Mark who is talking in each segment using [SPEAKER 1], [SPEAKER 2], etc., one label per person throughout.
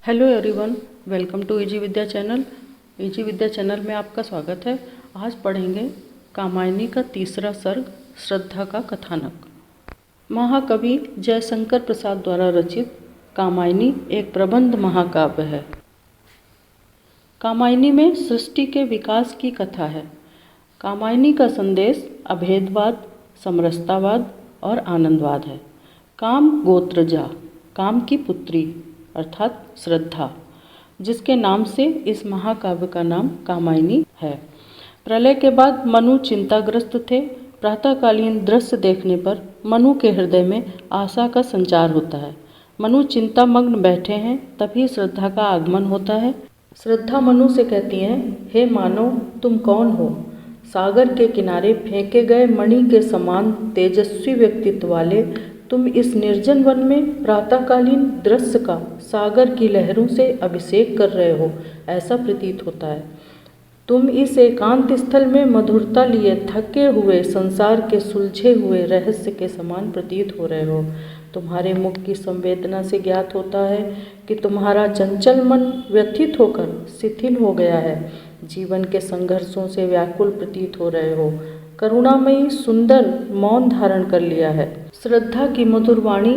[SPEAKER 1] Hello everyone, welcome to easy Vidya channel. Easy Vidya channel में आपका स्वागत है। आज पढ़ेंगे कामायनी का तीसरा सर्ग, श्रद्धा का कथानक। महाकवि जयशंकर प्रसाद द्वारा रचित कामायनी एक प्रबंध महाकाव्य है। कामायनी में सृष्टि के विकास की कथा है। कामायनी का संदेश अभेदवाद, समरसतावाद और आनंदवाद है। काम गोत्रजा, काम की पुत्री अर्थात श्रद्धा, जिसके नाम से इस महाकाव्य का नाम कामायनी है। प्रलय के बाद मनु चिंताग्रस्त थे। प्रातःकालीन दृश्य देखने पर मनु के हृदय में आशा का संचार होता है। मनु चिंतामग्न बैठे हैं, तभी श्रद्धा का आगमन होता है। श्रद्धा मनु से कहती हैं, हे मानव, तुम कौन हो? सागर के किनारे फेंके गए मणि के समान तेजस्वी व्यक्तित्व वाले तुम इस निर्जन वन में प्रातःकालीन दृश्य का सागर की लहरों से अभिषेक कर रहे हो, ऐसा प्रतीत होता है। तुम इस एकांत स्थल में मधुरता लिए थके हुए संसार के सुलझे हुए रहस्य के समान प्रतीत हो रहे हो। तुम्हारे मुख की संवेदना से ज्ञात होता है कि तुम्हारा चंचल मन व्यथित होकर शिथिल हो गया है। जीवन के संघर्षों से व्याकुल प्रतीत हो रहे हो। करुणामयी सुंदर मौन धारण कर लिया है। श्रद्धा की मधुर वाणी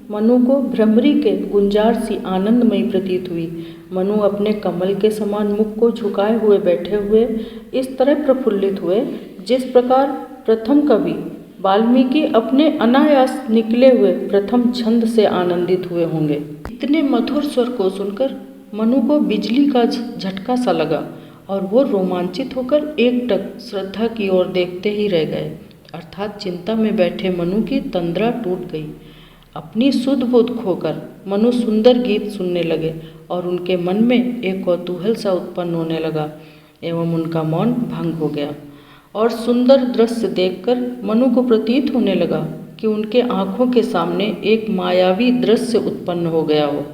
[SPEAKER 1] मनु को भ्रमरी के गुंजार सी आनंदमयी प्रतीत हुई। मनु अपने कमल के समान मुख को झुकाए हुए बैठे हुए इस तरह प्रफुल्लित हुए जिस प्रकार प्रथम कवि वाल्मीकि अपने अनायास निकले हुए प्रथम छंद से आनंदित हुए होंगे। इतने मधुर स्वर को सुनकर मनु को बिजली का झटका सा लगा और वो रोमांचित होकर एकटक श्रद्धा की ओर देखते ही रह गए। अर्थात चिंता में बैठे मनु की तंद्रा टूट गई। अपनी सुध बुध खोकर मनु सुंदर गीत सुनने लगे और उनके मन में एक कौतूहल सा उत्पन्न होने लगा एवं उनका मौन भंग हो गया। और सुंदर दृश्य देखकर मनु को प्रतीत होने लगा कि उनके आँखों के सामने एक मायावी दृश्य उत्पन्न हो गया हो।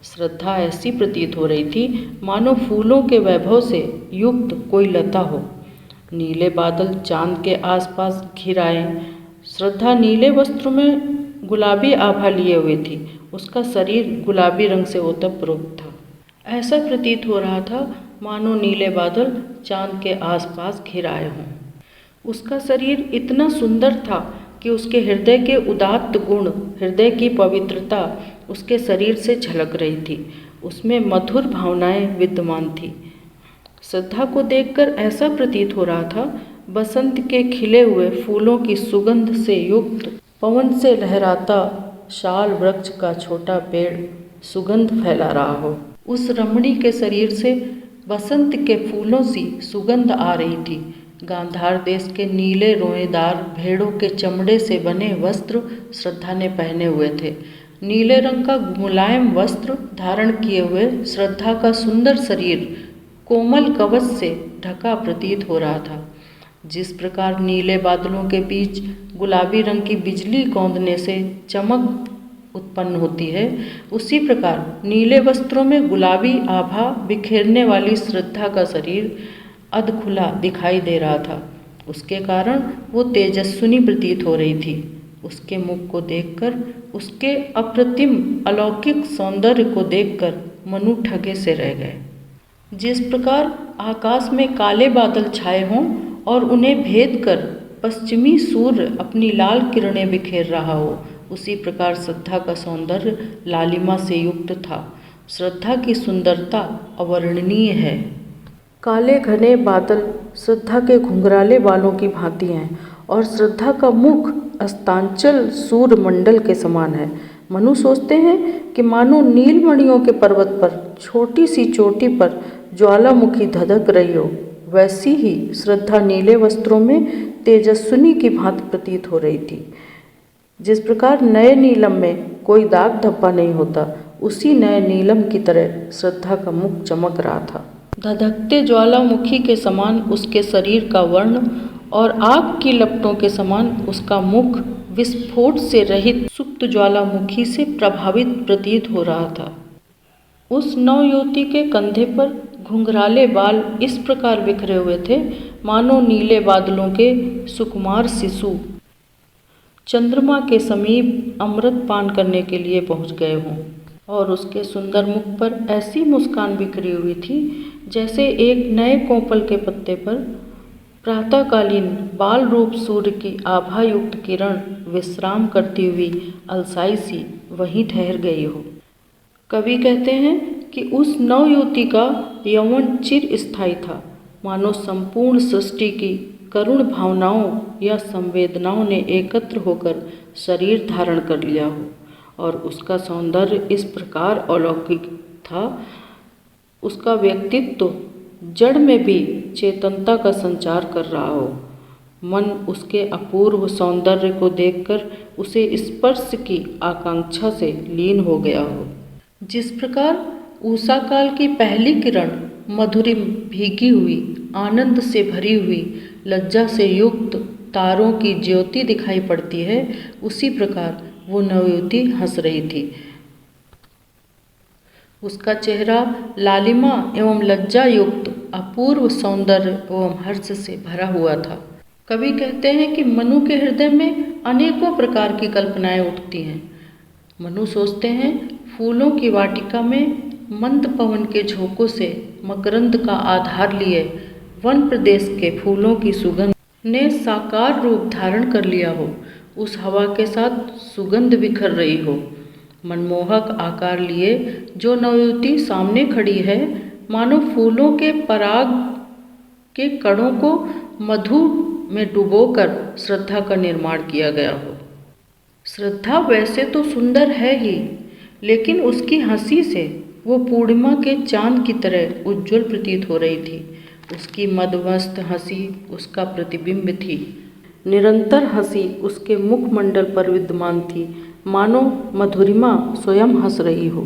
[SPEAKER 1] श्रद्धा ऐसी प्रतीत हो रही थी मानो फूलों के वैभव से युक्त कोई लता हो। नीले बादल चांद के आसपास घिराए। श्रद्धा नीले वस्त्रों में गुलाबी आभा लिए हुई थी। उसका शरीर गुलाबी रंग से ओतप्रोत था। ऐसा प्रतीत हो रहा था मानो नीले बादल चांद के आसपास घिराए हों। उसका शरीर इतना सुंदर था कि उसके हृदय के उदात्त गुण, हृदय की पवित्रता उसके शरीर से झलक रही थी। उसमें मधुर भावनाएं विद्यमान थी। श्रद्धा को देखकर ऐसा प्रतीत हो रहा था बसंत के खिले हुए फूलों की सुगंध से युक्त पवन से लहराता शाल वृक्ष का छोटा पेड़ सुगंध फैला रहा हो। उस रमणी के शरीर से बसंत के फूलों सी सुगंध आ रही थी। गांधार देश के नीले रोएदार भेड़ों के चमड़े से बने वस्त्र श्रद्धा ने पहने हुए थे। नीले रंग का मुलायम वस्त्र धारण किए हुए श्रद्धा का सुंदर शरीर कोमल कवच से ढका प्रतीत हो रहा था। जिस प्रकार नीले बादलों के बीच गुलाबी रंग की बिजली कौंधने से चमक उत्पन्न होती है, उसी प्रकार नीले वस्त्रों में गुलाबी आभा बिखेरने वाली श्रद्धा का शरीर अधखुला दिखाई दे रहा था। उसके कारण वो तेजस्विनी प्रतीत हो रही थी। उसके मुख को देखकर, उसके अप्रतिम अलौकिक सौंदर्य को देखकर मनु ठगे से रह गए। जिस प्रकार आकाश में काले बादल छाए हों और उन्हें भेद कर पश्चिमी सूर्य अपनी लाल किरणें बिखेर रहा हो, उसी प्रकार श्रद्धा का सौंदर्य लालिमा से युक्त था। श्रद्धा की सुंदरता अवर्णनीय है। काले घने बादल श्रद्धा के घुंघराले बालों की भांति हैं और श्रद्धा का मुख अस्तांचल सूर्य मंडल के समान है। मनु सोचते हैं कि मानो नीलमणियों के पर्वत पर छोटी सी चोटी पर ज्वालामुखी धधक रही हो, वैसी ही श्रद्धा नीले वस्त्रों में तेजस्विनी की भांति प्रतीत हो रही थी। जिस प्रकार नए नीलम में कोई दाग धब्बा नहीं होता, उसी नए नीलम की तरह श्रद्धा का मुख चमक रहा था। धधकते ज्वालामुखी के समान उसके शरीर का वर्ण और आग की लपटों के समान उसका मुख विस्फोट से रहित सुप्त ज्वालामुखी से प्रभावित प्रतीत हो रहा था। उस नवयुवती के कंधे पर घुंघराले बाल इस प्रकार बिखरे हुए थे मानो नीले बादलों के सुकुमार शिशु चंद्रमा के समीप अमृत पान करने के लिए पहुंच गए हों। और उसके सुंदर मुख पर ऐसी मुस्कान बिखरी हुई थी जैसे एक नए कोपल के पत्ते पर प्रातःकालीन बाल रूप सूर्य की आभा युक्त किरण विश्राम करती हुई अलसाई सी वहीं ठहर गई हो। कवि कहते हैं कि उस नवयुवती का यौवन चिर स्थायी था, मानो संपूर्ण सृष्टि की करुण भावनाओं या संवेदनाओं ने एकत्र होकर शरीर धारण कर लिया हो, और उसका सौंदर्य इस प्रकार अलौकिक था, उसका व्यक्तित्व जड़ में भी चेतनता का संचार कर रहा हो। मन उसके अपूर्व सौंदर्य को देखकर उसे स्पर्श की आकांक्षा से लीन हो गया हो। जिस प्रकार उषा काल की पहली किरण मधुरिम भीगी हुई, आनंद से भरी हुई, लज्जा से युक्त तारों की ज्योति दिखाई पड़ती है, उसी प्रकार वो नवयुवती हंस रही थी। उसका चेहरा लालिमा एवं लज्जा युक्त अपूर्व सौंदर्य एवं हर्ष से भरा हुआ था। कवि कहते हैं कि मनु के हृदय में अनेकों प्रकार की कल्पनाएं उठती हैं। मनु सोचते हैं फूलों की वाटिका में मंद पवन के झोंकों से मकरंद का आधार लिए वन प्रदेश के फूलों की सुगंध ने साकार रूप धारण कर लिया हो, उस हवा के साथ सुगंध बिखर रही हो। मनमोहक आकार लिए जो नवयुवती सामने खड़ी है, मानो फूलों के पराग के कणों को मधु में डुबोकर श्रद्धा का निर्माण किया गया हो। श्रद्धा वैसे तो सुंदर है ही, लेकिन उसकी हंसी से वो पूर्णिमा के चांद की तरह उज्जवल प्रतीत हो रही थी। उसकी मदमस्त हंसी उसका प्रतिबिंब थी। निरंतर हंसी उसके मुखमंडल पर विद्यमान थी, मानो मधुरिमा स्वयं हंस रही हो।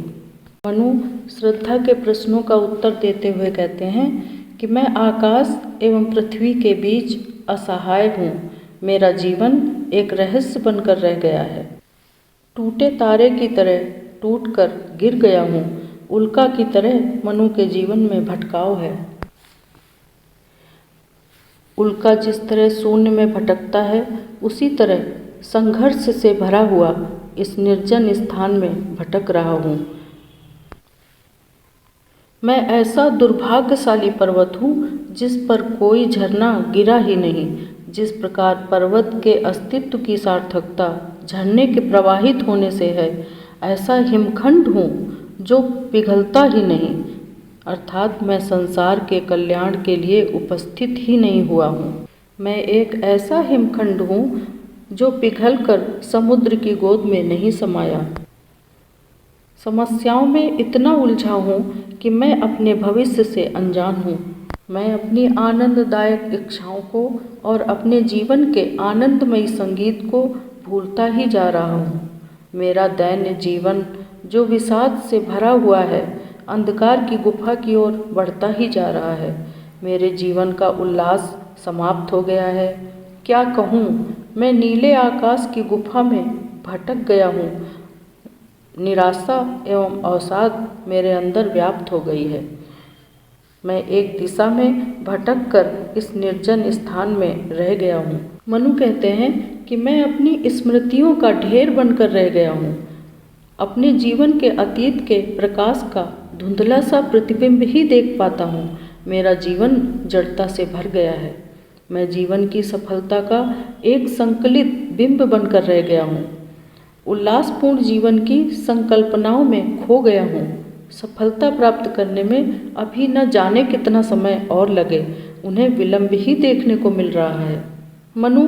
[SPEAKER 1] मनु श्रद्धा के प्रश्नों का उत्तर देते हुए कहते हैं कि मैं आकाश एवं पृथ्वी के बीच असहाय हूँ। मेरा जीवन एक रहस्य बनकर रह गया है। टूटे तारे की तरह टूटकर गिर गया हूँ। उल्का की तरह मनु के जीवन में भटकाव है। उल्का जिस तरह शून्य में भटकता है, उसी तरह संघर्ष से भरा हुआ इस निर्जन स्थान में भटक रहा हूँ। मैं ऐसा दुर्भाग्यशाली पर्वत हूँ जिस पर कोई झरना गिरा ही नहीं। जिस प्रकार पर्वत के अस्तित्व की सार्थकता झरने के प्रवाहित होने से है, ऐसा हिमखंड हूँ जो पिघलता ही नहीं, अर्थात मैं संसार के कल्याण के लिए उपस्थित ही नहीं हुआ हूँ। मैं एक ऐसा हिमखंड हूँ जो पिघलकर समुद्र की गोद में नहीं समाया। समस्याओं में इतना उलझा हूँ कि मैं अपने भविष्य से अनजान हूँ। मैं अपनी आनंददायक इच्छाओं को और अपने जीवन के आनंदमयी संगीत को भूलता ही जा रहा हूँ। मेरा दैन्य जीवन जो विषाद से भरा हुआ है, अंधकार की गुफा की ओर बढ़ता ही जा रहा है। मेरे जीवन का उल्लास समाप्त हो गया है। क्या कहूँ, मैं नीले आकाश की गुफा में भटक गया हूँ। निराशा एवं अवसाद मेरे अंदर व्याप्त हो गई है। मैं एक दिशा में भटक कर इस निर्जन स्थान में रह गया हूँ। मनु कहते हैं कि मैं अपनी स्मृतियों का ढेर बनकर रह गया हूँ। अपने जीवन के अतीत के प्रकाश का धुंधला सा प्रतिबिंब ही देख पाता हूँ। मेरा जीवन जड़ता से भर गया है। मैं जीवन की सफलता का एक संकलित बिंब बनकर रह गया हूँ। उल्लासपूर्ण जीवन की संकल्पनाओं में खो गया हूँ। सफलता प्राप्त करने में अभी न जाने कितना समय और लगे, उन्हें विलंब ही देखने को मिल रहा है। मनु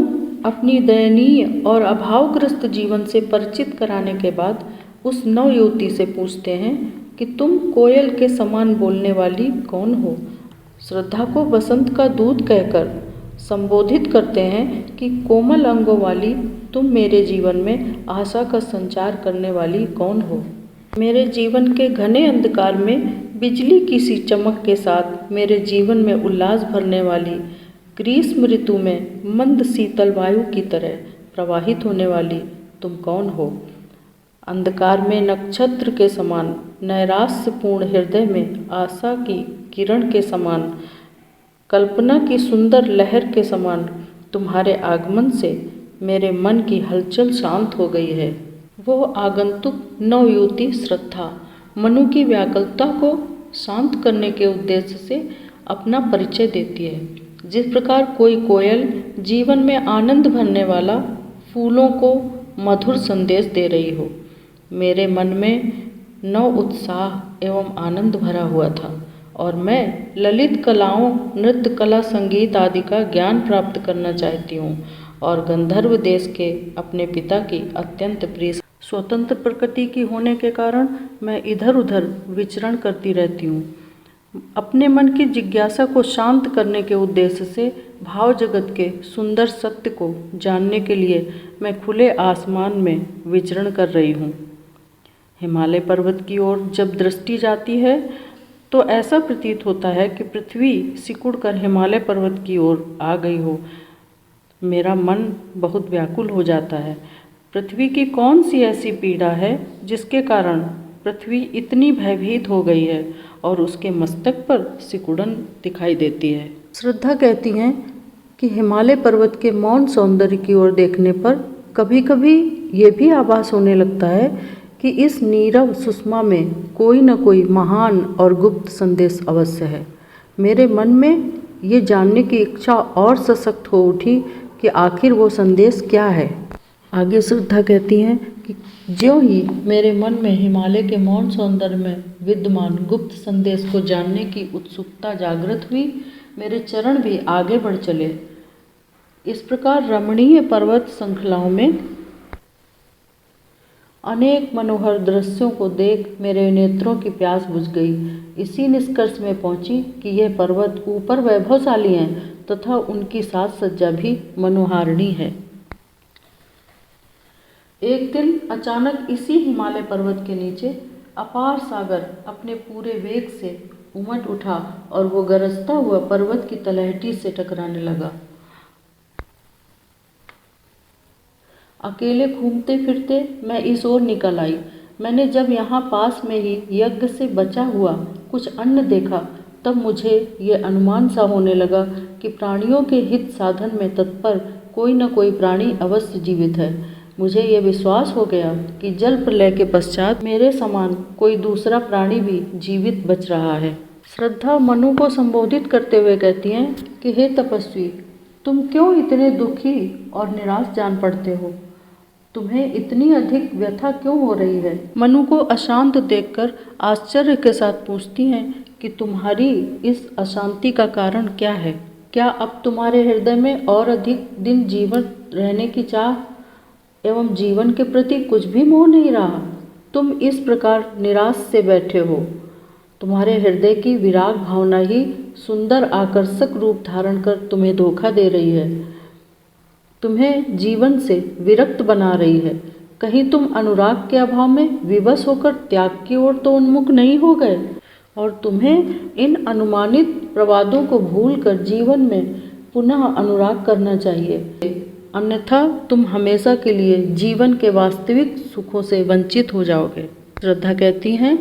[SPEAKER 1] अपनी दयनीय और अभावग्रस्त जीवन से परिचित कराने के बाद उस नवयुवती से पूछते हैं कि तुम कोयल के समान बोलने वाली कौन हो। श्रद्धा को बसंत का दूत कहकर संबोधित करते हैं कि कोमल अंगों वाली तुम मेरे जीवन में आशा का संचार करने वाली कौन हो। मेरे जीवन के घने अंधकार में बिजली की सी चमक के साथ मेरे जीवन में उल्लास भरने वाली, ग्रीष्म ऋतु में मंद शीतल वायु की तरह प्रवाहित होने वाली तुम कौन हो। अंधकार में नक्षत्र के समान, नैराश्यपूर्ण हृदय में आशा की किरण के समान, कल्पना की सुंदर लहर के समान तुम्हारे आगमन से मेरे मन की हलचल शांत हो गई है। वो आगंतुक नवयुवती श्रद्धा मनु की व्याकुलता को शांत करने के उद्देश्य से अपना परिचय देती है। जिस प्रकार कोई कोयल जीवन में आनंद भरने वाला फूलों को मधुर संदेश दे रही हो, मेरे मन में नव उत्साह एवं आनंद भरा हुआ था और मैं ललित कलाओं, नृत्य कला, संगीत आदि का ज्ञान प्राप्त करना चाहती हूँ और गंधर्व देश के अपने पिता की अत्यंत प्रिय स्वतंत्र प्रकृति की होने के कारण मैं इधर उधर विचरण करती रहती हूँ। अपने मन की जिज्ञासा को शांत करने के उद्देश्य से भाव जगत के सुंदर सत्य को जानने के लिए मैं खुले आसमान में विचरण कर रही हूँ। हिमालय पर्वत की ओर जब दृष्टि जाती है तो ऐसा प्रतीत होता है कि पृथ्वी सिकुड़कर हिमालय पर्वत की ओर आ गई हो। मेरा मन बहुत व्याकुल हो जाता है। पृथ्वी की कौन सी ऐसी पीड़ा है जिसके कारण पृथ्वी इतनी भयभीत हो गई है और उसके मस्तक पर सिकुड़न दिखाई देती है। श्रद्धा कहती हैं कि हिमालय पर्वत के मौन सौंदर्य की ओर देखने पर कभी कभी ये भी आभास होने लगता है कि इस नीरव सुषमा में कोई न कोई महान और गुप्त संदेश अवश्य है। मेरे मन में ये जानने की इच्छा और सशक्त हो उठी कि आखिर वो संदेश क्या है। आगे श्रद्धा कहती हैं कि ज्यों ही मेरे मन में हिमालय के मौन सौंदर्य में विद्यमान गुप्त संदेश को जानने की उत्सुकता जागृत हुई, मेरे चरण भी आगे बढ़ चले। इस प्रकार रमणीय पर्वत श्रृंखलाओं में अनेक मनोहर दृश्यों को देख मेरे नेत्रों की प्यास बुझ गई। इसी निष्कर्ष में पहुंची कि यह पर्वत ऊपर वैभवशाली हैं तथा उनकी साज सज्जा भी मनोहारिणी है। एक दिन अचानक इसी हिमालय पर्वत के नीचे अपार सागर अपने पूरे वेग से उमड़ उठा और वो गरजता हुआ पर्वत की तलहटी से टकराने लगा। अकेले घूमते फिरते मैं इस ओर निकल आई। मैंने जब यहाँ पास में ही यज्ञ से बचा हुआ कुछ अन्न देखा तब मुझे ये अनुमान सा होने लगा कि प्राणियों के हित साधन में तत्पर कोई न कोई प्राणी अवश्य जीवित है। मुझे ये विश्वास हो गया कि जल प्रलय के पश्चात मेरे समान कोई दूसरा प्राणी भी जीवित बच रहा है। श्रद्धा मनु को संबोधित करते हुए कहती हैं कि हे तपस्वी, तुम क्यों इतने दुखी और निराश जान पड़ते हो? तुम्हें इतनी अधिक व्यथा क्यों हो रही है? मनु को अशांत देखकर आश्चर्य के साथ पूछती हैं कि तुम्हारी इस अशांति का कारण क्या है? क्या अब तुम्हारे हृदय में और अधिक दिन जीवन रहने की चाह एवं जीवन के प्रति कुछ भी मोह नहीं रहा? तुम इस प्रकार निराश से बैठे हो। तुम्हारे हृदय की विराग भावना ही सुंदर आकर्षक रूप धारण कर तुम्हें धोखा दे रही है, तुम्हें जीवन से विरक्त बना रही है। कहीं तुम अनुराग के अभाव में विवश होकर त्याग की ओर तो उन्मुख नहीं हो गए? और तुम्हें इन अनुमानित प्रवादों को भूलकर जीवन में पुनः अनुराग करना चाहिए, अन्यथा तुम हमेशा के लिए जीवन के वास्तविक सुखों से वंचित हो जाओगे। श्रद्धा कहती हैं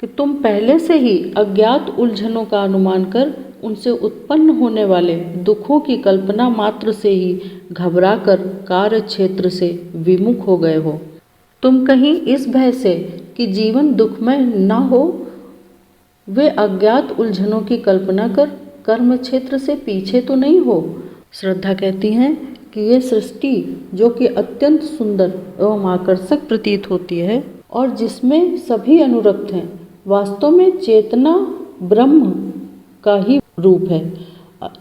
[SPEAKER 1] कि तुम पहले से ही अज्ञात उलझनों का अनुमान कर उनसे उत्पन्न होने वाले दुखों की कल्पना मात्र से ही घबराकर कार्य क्षेत्र से विमुख हो गए हो। तुम कहीं इस भय से कि जीवन दुखमय न हो, वे अज्ञात उलझनों की कल्पना कर कर्म क्षेत्र से पीछे तो नहीं हो। श्रद्धा कहती हैं कि ये सृष्टि जो कि अत्यंत सुंदर एवं आकर्षक प्रतीत होती है और जिसमें सभी अनुरक्त हैं, वास्तव में चेतना ब्रह्म का ही रूप है।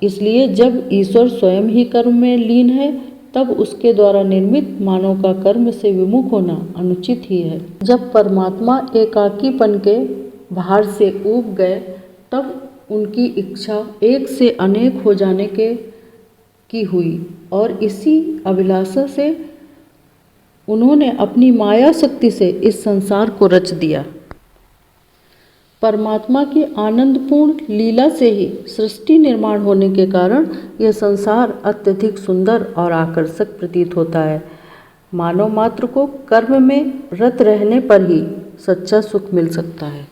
[SPEAKER 1] इसलिए जब ईश्वर स्वयं ही कर्म में लीन है तब उसके द्वारा निर्मित मानव का कर्म से विमुख होना अनुचित ही है। जब परमात्मा एकाकीपन के भार से ऊब गए तब उनकी इच्छा एक से अनेक हो जाने की हुई और इसी अभिलाषा से उन्होंने अपनी माया शक्ति से इस संसार को रच दिया। परमात्मा की आनंदपूर्ण लीला से ही सृष्टि निर्माण होने के कारण यह संसार अत्यधिक सुंदर और आकर्षक प्रतीत होता है। मानव मात्र को कर्म में रत रहने पर ही सच्चा सुख मिल सकता है।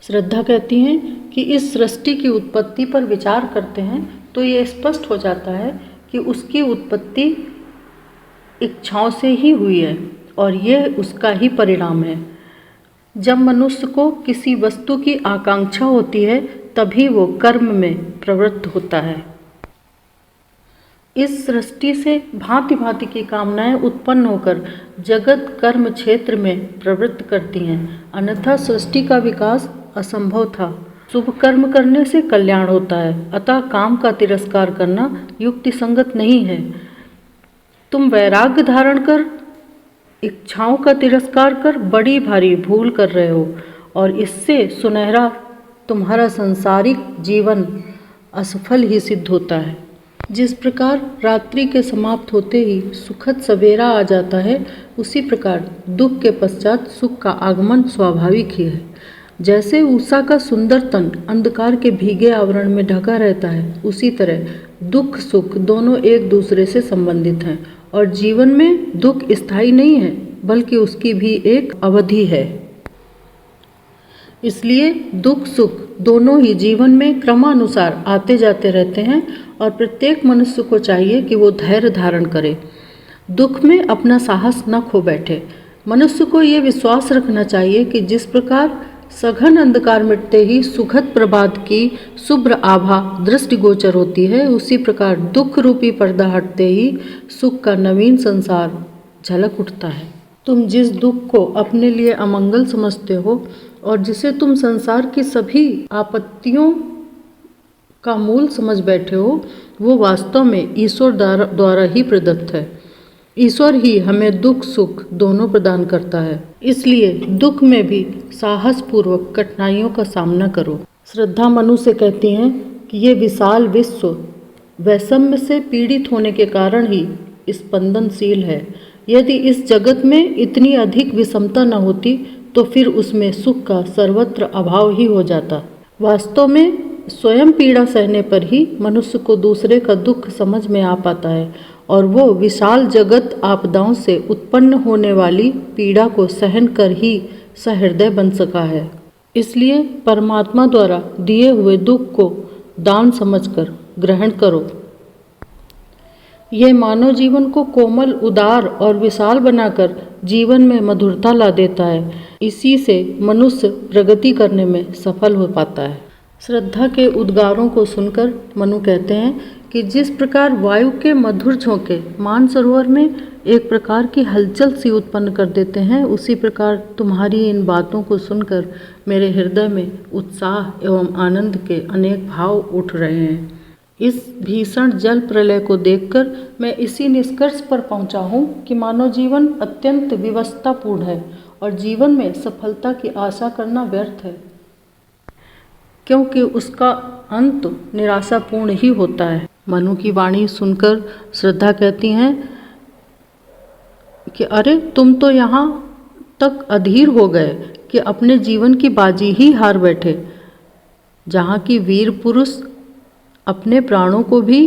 [SPEAKER 1] श्रद्धा कहती हैं कि इस सृष्टि की उत्पत्ति पर विचार करते हैं तो ये स्पष्ट हो जाता है कि उसकी उत्पत्ति इच्छाओं से ही हुई है और यह उसका ही परिणाम है। जब मनुष्य को किसी वस्तु की आकांक्षा होती है तभी वो कर्म में प्रवृत्त होता है। इस सृष्टि से भांति भांति की कामनाएं उत्पन्न होकर जगत कर्म क्षेत्र में प्रवृत्त करती हैं, अन्यथा सृष्टि का विकास असंभव था। शुभ कर्म करने से कल्याण होता है, अतः काम का तिरस्कार करना युक्ति संगत नहीं है। तुम वैराग्य धारण कर इच्छाओं का तिरस्कार कर बड़ी भारी भूल कर रहे हो और इससे सुनहरा तुम्हारा सांसारिक जीवन असफल ही सिद्ध होता है। जिस प्रकार रात्रि के समाप्त होते ही सुखद सवेरा आ जाता है, उसी प्रकार दुख के पश्चात सुख का आगमन स्वाभाविक ही है। जैसे उषा का सुंदर तन अंधकार के भीगे आवरण में ढका रहता है, उसी तरह दुख सुख दोनों एक दूसरे से संबंधित हैं और जीवन में दुख स्थायी नहीं है बल्कि उसकी भी एक अवधि है। इसलिए दुख सुख दोनों ही जीवन में क्रमानुसार आते जाते रहते हैं और प्रत्येक मनुष्य को चाहिए कि वो धैर्य धारण करे, दुख में अपना साहस न खो बैठे। मनुष्य को ये विश्वास रखना चाहिए कि जिस प्रकार सघन अंधकार मिटते ही सुखद प्रभात की शुभ्र आभा दृष्टिगोचर होती है, उसी प्रकार दुख रूपी पर्दा हटते ही सुख का नवीन संसार झलक उठता है। तुम जिस दुख को अपने लिए अमंगल समझते हो और जिसे तुम संसार की सभी आपत्तियों का मूल समझ बैठे हो, वो वास्तव में ईश्वर द्वारा ही प्रदत्त है। ईश्वर ही हमें दुख सुख दोनों प्रदान करता है। इसलिए दुख में भी साहस पूर्वक कठिनाइयों का सामना करो। श्रद्धा मनु से कहती हैं कि ये विशाल विश्व वैषम्य से पीड़ित होने के कारण ही स्पंदनशील है। यदि इस जगत में इतनी अधिक विषमता न होती तो फिर उसमें सुख का सर्वत्र अभाव ही हो जाता। वास्तव में स्वयं पीड़ा सहने पर ही मनुष्य को दूसरे का दुख समझ में आ पाता है और वो विशाल जगत आपदाओं से उत्पन्न होने वाली पीड़ा को सहन कर ही सहृदय बन सका है। इसलिए परमात्मा द्वारा दिए हुए दुख को दान समझकर ग्रहण करो। यह मानव जीवन को कोमल उदार और विशाल बनाकर जीवन में मधुरता ला देता है। इसी से मनुष्य प्रगति करने में सफल हो पाता है। श्रद्धा के उद्गारों को सुनकर मनु कहते हैं कि जिस प्रकार वायु के मधुर झोंके मानसरोवर में एक प्रकार की हलचल सी उत्पन्न कर देते हैं, उसी प्रकार तुम्हारी इन बातों को सुनकर मेरे हृदय में उत्साह एवं आनंद के अनेक भाव उठ रहे हैं। इस भीषण जल प्रलय को देखकर मैं इसी निष्कर्ष पर पहुंचा हूं कि मानव जीवन अत्यंत विवशतापूर्ण है और जीवन में सफलता की आशा करना व्यर्थ है, क्योंकि उसका अंत निराशापूर्ण ही होता है। मनु की वाणी सुनकर श्रद्धा कहती हैं कि अरे तुम तो यहाँ तक अधीर हो गए कि अपने जीवन की बाजी ही हार बैठे। जहाँ की वीर पुरुष अपने प्राणों को भी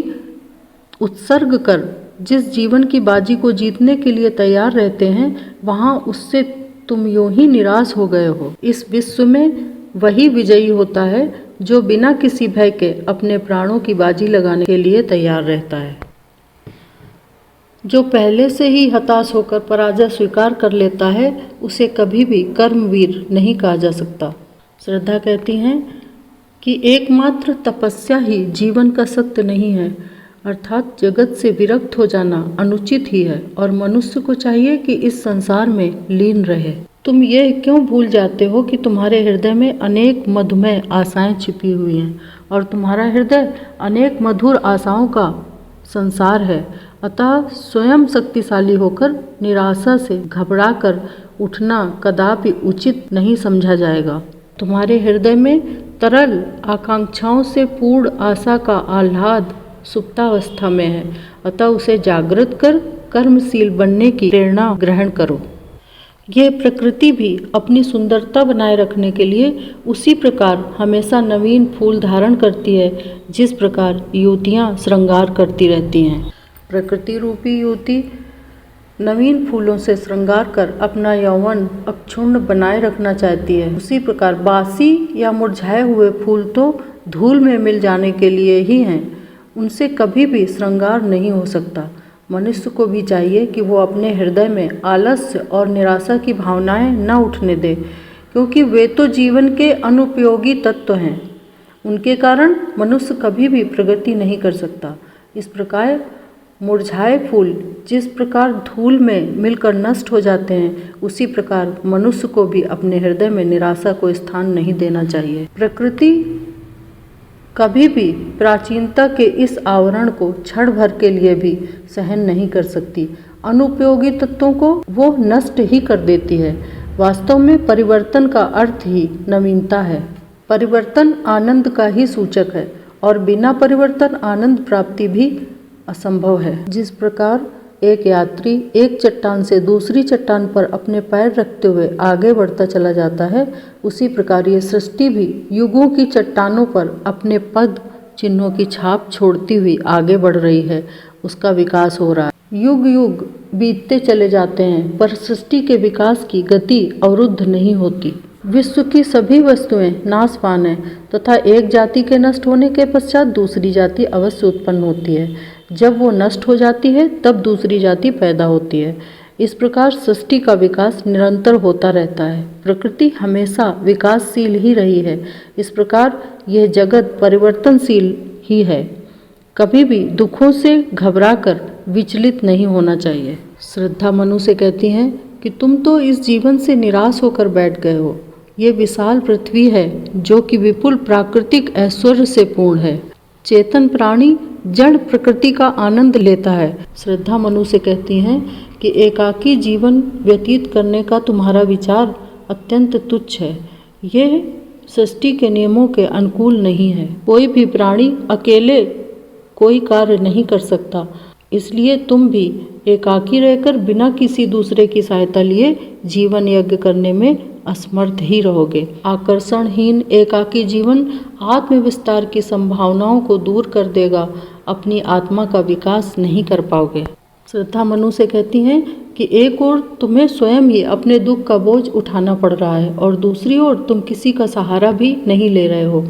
[SPEAKER 1] उत्सर्ग कर जिस जीवन की बाजी को जीतने के लिए तैयार रहते हैं, वहाँ उससे तुम यूं ही निराश हो गए हो। इस विश्व में वही विजयी होता है जो बिना किसी भय के अपने प्राणों की बाजी लगाने के लिए तैयार रहता है। जो पहले से ही हताश होकर पराजय स्वीकार कर लेता है, उसे कभी भी कर्मवीर नहीं कहा जा सकता। श्रद्धा कहती हैं कि एकमात्र तपस्या ही जीवन का सत्य नहीं है, अर्थात जगत से विरक्त हो जाना अनुचित ही है और मनुष्य को चाहिए कि इस संसार में लीन रहे। तुम ये क्यों भूल जाते हो कि तुम्हारे हृदय में अनेक मधुमय आशाएं छिपी हुई हैं और तुम्हारा हृदय अनेक मधुर आशाओं का संसार है। अतः स्वयं शक्तिशाली होकर निराशा से घबराकर उठना कदापि उचित नहीं समझा जाएगा। तुम्हारे हृदय में तरल आकांक्षाओं से पूर्ण आशा का आह्लाद सुप्तावस्था में है, अतः उसे जागृत कर कर्मशील बनने की प्रेरणा ग्रहण करो। यह प्रकृति भी अपनी सुंदरता बनाए रखने के लिए उसी प्रकार हमेशा नवीन फूल धारण करती है जिस प्रकार युवतियाँ श्रृंगार करती रहती हैं। प्रकृति रूपी युवती नवीन फूलों से श्रृंगार कर अपना यौवन अक्षुण्ण बनाए रखना चाहती है। उसी प्रकार बासी या मुरझाए हुए फूल तो धूल में मिल जाने के लिए ही हैं, उनसे कभी भी श्रृंगार नहीं हो सकता। मनुष्य को भी चाहिए कि वो अपने हृदय में आलस्य और निराशा की भावनाएं न उठने दे, क्योंकि वे तो जीवन के अनुपयोगी तत्व हैं। उनके कारण मनुष्य कभी भी प्रगति नहीं कर सकता। इस प्रकार मुरझाए फूल जिस प्रकार धूल में मिलकर नष्ट हो जाते हैं, उसी प्रकार मनुष्य को भी अपने हृदय में निराशा को स्थान नहीं देना चाहिए। प्रकृति कभी भी प्राचीनता के इस आवरण को क्षण भर के लिए भी सहन नहीं कर सकती। अनुपयोगी तत्वों को वो नष्ट ही कर देती है। वास्तव में परिवर्तन का अर्थ ही नवीनता है। परिवर्तन आनंद का ही सूचक है और बिना परिवर्तन आनंद प्राप्ति भी असंभव है। जिस प्रकार एक यात्री एक चट्टान से दूसरी चट्टान पर अपने पैर रखते हुए आगे बढ़ता चला जाता है, उसी प्रकार ये सृष्टि भी युगों की चट्टानों पर अपने पद चिन्हों की छाप छोड़ती हुई आगे बढ़ रही है। उसका विकास हो रहा है। युग युग बीतते चले जाते हैं, पर सृष्टि के विकास की गति अवरुद्ध नहीं होती। विश्व की सभी वस्तुएं नाशवान हैं तथा एक जाति के नष्ट होने के पश्चात दूसरी जाति अवश्य उत्पन्न होती है। जब वो नष्ट हो जाती है तब दूसरी जाति पैदा होती है। इस प्रकार सृष्टि का विकास निरंतर होता रहता है। प्रकृति हमेशा विकासशील ही रही है। इस प्रकार यह जगत परिवर्तनशील ही है। कभी भी दुखों से घबराकर विचलित नहीं होना चाहिए। श्रद्धा मनु से कहती हैं कि तुम तो इस जीवन से निराश होकर बैठ गए हो। ये विशाल पृथ्वी है जो कि विपुल प्राकृतिक ऐश्वर्य से पूर्ण है। चेतन प्राणी जड़ प्रकृति का आनंद लेता है। श्रद्धा मनु से कहती हैं कि एकाकी जीवन व्यतीत करने का तुम्हारा विचार अत्यंत तुच्छ है। यह सृष्टि के नियमों के अनुकूल नहीं है। कोई भी प्राणी अकेले कोई कार्य नहीं कर सकता, इसलिए तुम भी एकाकी रहकर बिना किसी दूसरे की सहायता लिए जीवन यज्ञ करने में असमर्थ ही रहोगे। आकर्षणहीन एकाकी जीवन आत्मविस्तार की संभावनाओं को दूर कर देगा, अपनी आत्मा का विकास नहीं कर पाओगे। श्रद्धा मनु से कहती हैं कि एक ओर तुम्हें स्वयं ही अपने दुख का बोझ उठाना पड़ रहा है और दूसरी ओर तुम किसी का सहारा भी नहीं ले रहे हो।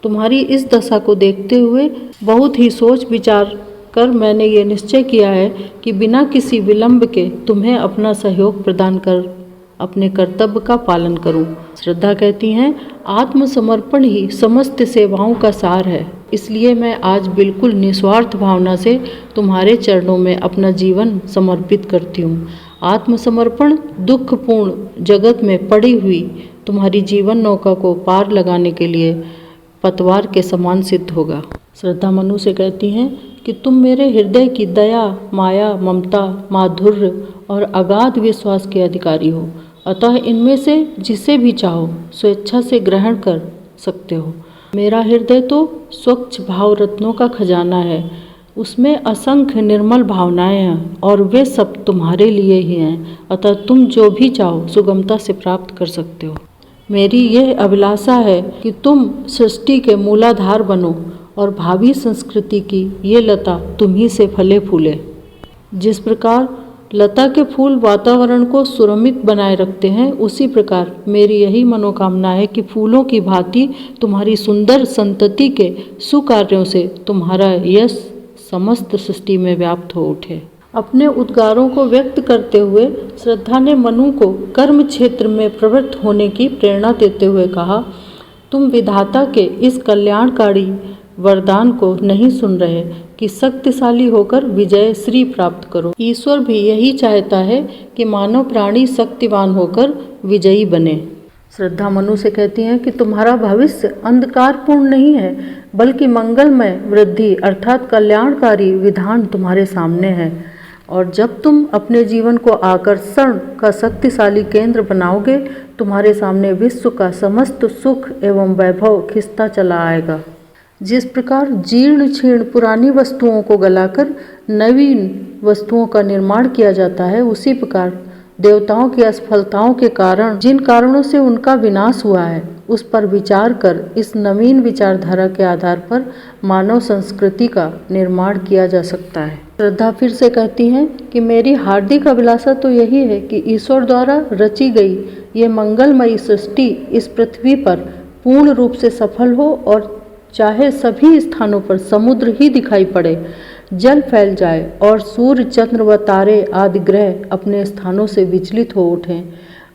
[SPEAKER 1] तुम्हारी इस दशा को देखते हुए बहुत ही सोच विचार कर मैंने ये निश्चय किया है कि बिना किसी विलंब के तुम्हें अपना सहयोग प्रदान कर अपने कर्तव्य का पालन करूं। श्रद्धा कहती हैं, आत्मसमर्पण ही समस्त सेवाओं का सार है। इसलिए मैं आज बिल्कुल निस्वार्थ भावना से तुम्हारे चरणों में अपना जीवन समर्पित करती हूँ। आत्मसमर्पण दुखपूर्ण जगत में पड़ी हुई तुम्हारी जीवन नौका को पार लगाने के लिए पतवार के समान सिद्ध होगा। श्रद्धा मनु से कहती हैं कि तुम मेरे हृदय की दया, माया, ममता, माधुर्य और अगाध विश्वास के अधिकारी हो। अतः इनमें से जिसे भी चाहो स्वेच्छा से ग्रहण कर सकते हो। मेरा हृदय तो स्वच्छ भाव रत्नों का खजाना है। उसमें असंख्य निर्मल भावनाएं हैं और वे सब तुम्हारे लिए ही हैं। अतः तुम जो भी चाहो सुगमता से प्राप्त कर सकते हो। मेरी यह अभिलाषा है कि तुम सृष्टि के मूलाधार बनो और भावी संस्कृति की ये लता तुम्ही से फले फूले। जिस प्रकार लता के फूल वातावरण को सुरमित बनाए रखते हैं, उसी प्रकार मेरी यही मनोकामना है कि फूलों की भांति तुम्हारी सुंदर संतति के सुकार्यों से तुम्हारा यश समस्त सृष्टि में व्याप्त हो उठे। अपने उद्गारों को व्यक्त करते हुए श्रद्धा ने मनु को कर्म क्षेत्र में प्रवृत्त होने की प्रेरणा देते हुए कहा, तुम विधाता के इस कल्याणकारी वरदान को नहीं सुन रहे कि शक्तिशाली होकर विजय श्री प्राप्त करो। ईश्वर भी यही चाहता है कि मानव प्राणी शक्तिवान होकर विजयी बने। श्रद्धा मनु से कहती हैं कि तुम्हारा भविष्य अंधकारपूर्ण नहीं है, बल्कि मंगलमय वृद्धि अर्थात कल्याणकारी विधान तुम्हारे सामने है। और जब तुम अपने जीवन को आकर्षण का शक्तिशाली केंद्र बनाओगे, तुम्हारे सामने विश्व का समस्त सुख एवं वैभव खिसता चला आएगा। जिस प्रकार जीर्ण क्षीण पुरानी वस्तुओं को गलाकर नवीन वस्तुओं का निर्माण किया जाता है, उसी प्रकार देवताओं की असफलताओं के कारण जिन कारणों से उनका विनाश हुआ है, उस पर विचार कर इस नवीन विचारधारा के आधार पर मानव संस्कृति का निर्माण किया जा सकता है। श्रद्धा फिर से कहती हैं कि मेरी हार्दिक अभिलाषा तो यही है कि ईश्वर द्वारा रची गई ये मंगलमयी सृष्टि इस पृथ्वी पर पूर्ण रूप से सफल हो और चाहे सभी स्थानों पर समुद्र ही दिखाई पड़े, जल फैल जाए और सूर्य, चंद्र व तारे आदि ग्रह अपने स्थानों से विचलित हो उठें।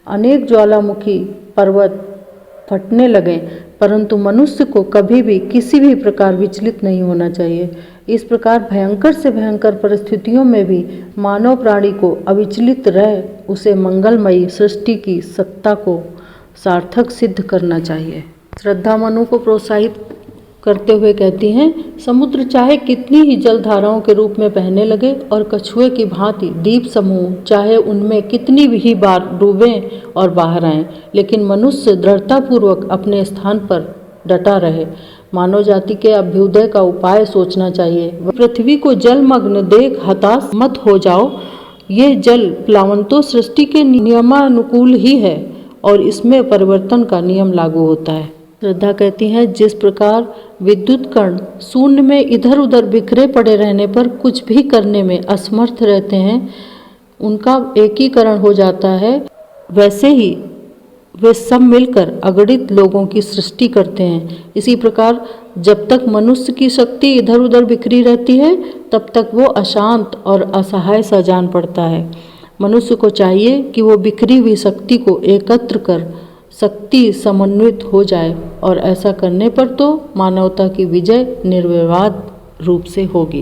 [SPEAKER 1] अनेक ज्वालामुखी पर्वत फटने लगे, परंतु मनुष्य को कभी भी किसी भी प्रकार विचलित नहीं होना चाहिए। इस प्रकार भयंकर से भयंकर परिस्थितियों में भी मानव प्राणी को अविचलित रह उसे मंगलमयी सृष्टि की सत्ता को सार्थक सिद्ध करना चाहिए। श्रद्धा मनु को प्रोत्साहित करते हुए कहती हैं, समुद्र चाहे कितनी ही जलधाराओं के रूप में बहने लगे और कछुए की भांति द्वीप समूह चाहे उनमें कितनी भी बार डूबें और बाहर आएं, लेकिन मनुष्य दृढ़तापूर्वक अपने स्थान पर डटा रहे। मानव जाति के अभ्युदय का उपाय सोचना चाहिए। पृथ्वी को जलमग्न देख हताश मत हो जाओ। ये जल प्लावन तो सृष्टि के नियमानुकूल ही है और इसमें परिवर्तन का नियम लागू होता है। श्रद्धा कहती है, जिस प्रकार विद्युत कण शून्य में इधर उधर बिखरे पड़े रहने पर कुछ भी करने में असमर्थ रहते हैं, उनका एकीकरण हो जाता है, वैसे ही वे सब मिलकर अगणित लोगों की सृष्टि करते हैं। इसी प्रकार जब तक मनुष्य की शक्ति इधर उधर बिखरी रहती है, तब तक वो अशांत और असहाय सा जान पड़ता है। मनुष्य को चाहिए कि वो बिखरी हुई शक्ति को एकत्र कर शक्ति समन्वित हो जाए, और ऐसा करने पर तो मानवता की विजय निर्विवाद रूप से होगी।